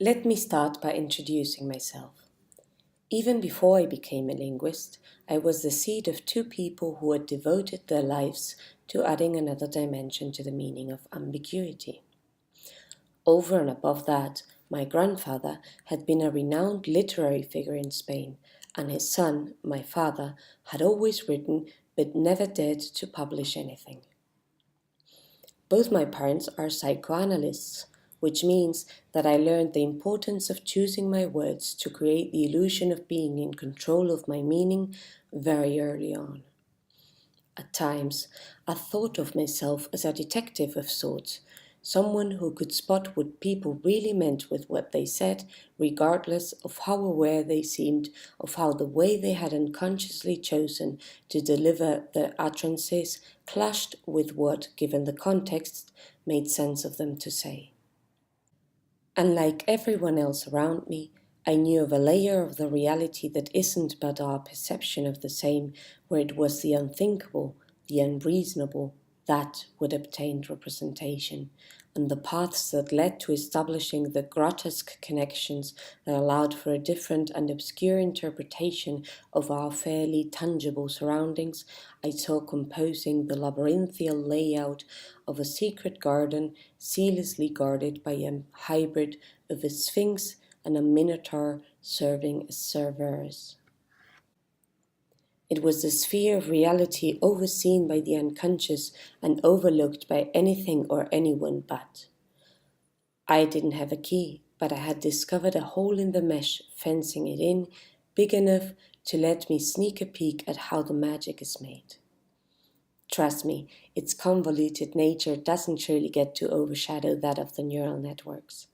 Let me start by introducing myself. Even before I became a linguist, I was the seed of two people who had devoted their lives to adding another dimension to the meaning of ambiguity. Over and above that, my grandfather had been a renowned literary figure in Spain, and his son, my father, had always written but never dared to publish anything. Both my parents are psychoanalysts, which means that I learned the importance of choosing my words to create the illusion of being in control of my meaning very early on. At times, I thought of myself as a detective of sorts, someone who could spot what people really meant with what they said, regardless of how aware they seemed of how the way they had unconsciously chosen to deliver their utterances clashed with what, given the context, made sense of them to say. Unlike everyone else around me, I knew of a layer of the reality that isn't but our perception of the same, where it was the unthinkable, the unreasonable, that would obtain representation, and the paths that led to establishing the grotesque connections that allowed for a different and obscure interpretation of our fairly tangible surroundings, I saw composing the labyrinthial layout of a secret garden zealously guarded by a hybrid of a sphinx and a minotaur serving as Cerberus. It was the sphere of reality overseen by the unconscious and overlooked by anything or anyone but. I didn't have a key, but I had discovered a hole in the mesh, fencing it in, big enough to let me sneak a peek at how the magic is made. Trust me, its convoluted nature doesn't surely get to overshadow that of the neural networks.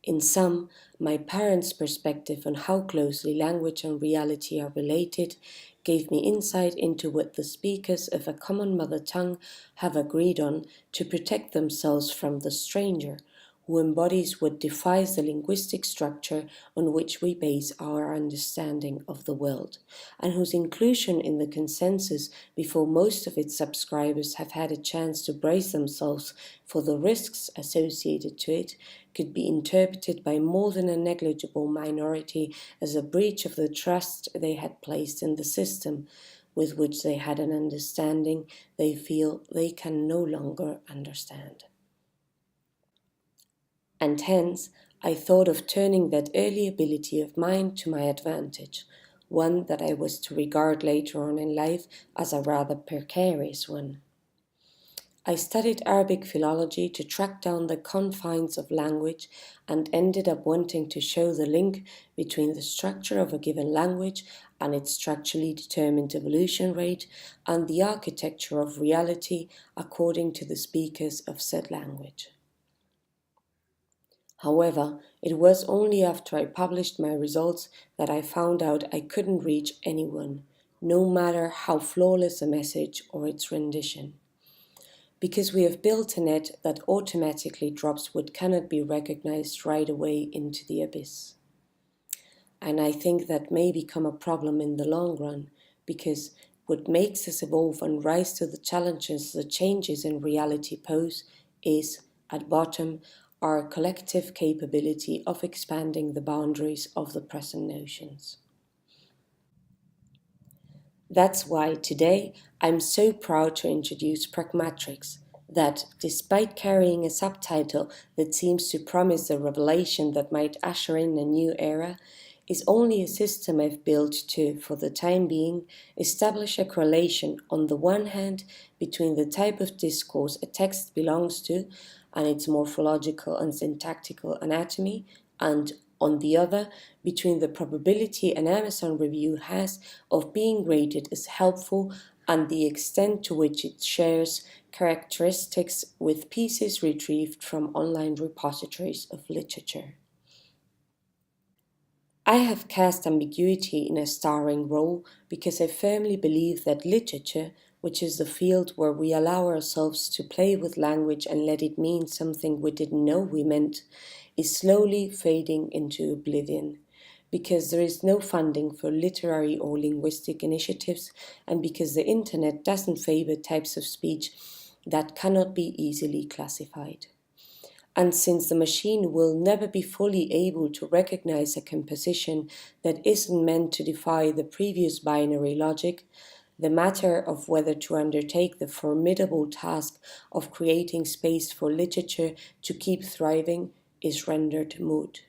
In sum, my parents' perspective on how closely language and reality are related gave me insight into what the speakers of a common mother tongue have agreed on to protect themselves from the stranger, who embodies what defies the linguistic structure on which we base our understanding of the world, and whose inclusion in the consensus before most of its subscribers have had a chance to brace themselves for the risks associated to it could be interpreted by more than a negligible minority as a breach of the trust they had placed in the system, with which they had an understanding they feel they can no longer understand. And hence, I thought of turning that early ability of mine to my advantage, one that I was to regard later on in life as a rather precarious one. I studied Arabic philology to track down the confines of language and ended up wanting to show the link between the structure of a given language and its structurally determined evolution rate and the architecture of reality according to the speakers of said language. However, it was only after I published my results that I found out I couldn't reach anyone, no matter how flawless a message or its rendition. Because we have built a net that automatically drops what cannot be recognized right away into the abyss. And I think that may become a problem in the long run, because what makes us evolve and rise to the challenges the changes in reality pose is, at bottom, our collective capability of expanding the boundaries of the present notions. That's why today I'm so proud to introduce Pragmatrix, that, despite carrying a subtitle that seems to promise a revelation that might usher in a new era, is only a system I've built to, for the time being, establish a correlation on the one hand between the type of discourse a text belongs to and its morphological and syntactical anatomy, and on the other, between the probability an Amazon review has of being rated as helpful and the extent to which it shares characteristics with pieces retrieved from online repositories of literature. I have cast ambiguity in a starring role because I firmly believe that literature, which is the field where we allow ourselves to play with language and let it mean something we didn't know we meant, is slowly fading into oblivion, because there is no funding for literary or linguistic initiatives, and because the internet doesn't favor types of speech that cannot be easily classified. And since the machine will never be fully able to recognize a composition that isn't meant to defy the previous binary logic, the matter of whether to undertake the formidable task of creating space for literature to keep thriving is rendered moot.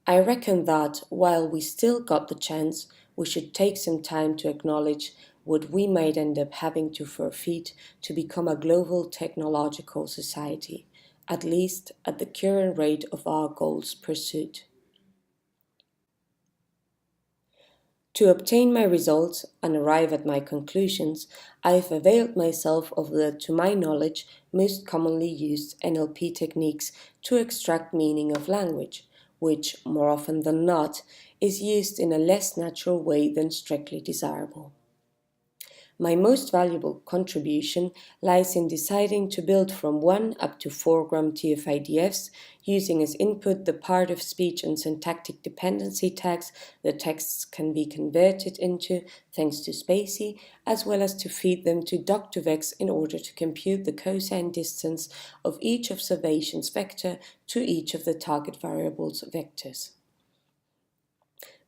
I reckon that, while we still got the chance, we should take some time to acknowledge what we might end up having to forfeit to become a global technological society, at least at the current rate of our goals pursued. To obtain my results and arrive at my conclusions, I have availed myself of the, to my knowledge, most commonly used NLP techniques to extract meaning of language, which, more often than not, is used in a less natural way than strictly desirable. My most valuable contribution lies in deciding to build from 1 up to 4 gram TF-IDFs, using as input the part of speech and syntactic dependency tags the texts can be converted into thanks to spaCy, as well as to feed them to Doc2Vex in order to compute the cosine distance of each observation's vector to each of the target variable's vectors.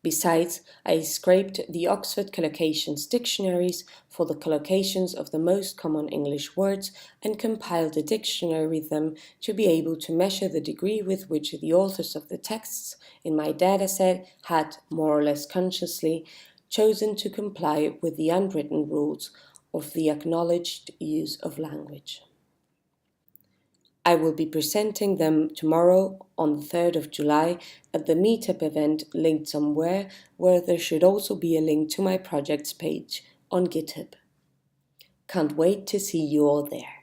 Besides, I scraped the Oxford collocations dictionaries for the collocations of the most common English words and compiled a dictionary with them to be able to measure the degree with which the authors of the texts in my dataset had, more or less consciously, chosen to comply with the unwritten rules of the acknowledged use of language. I will be presenting them tomorrow on the 3rd of July at the Meetup event linked somewhere, where there should also be a link to my projects page on GitHub. Can't wait to see you all there.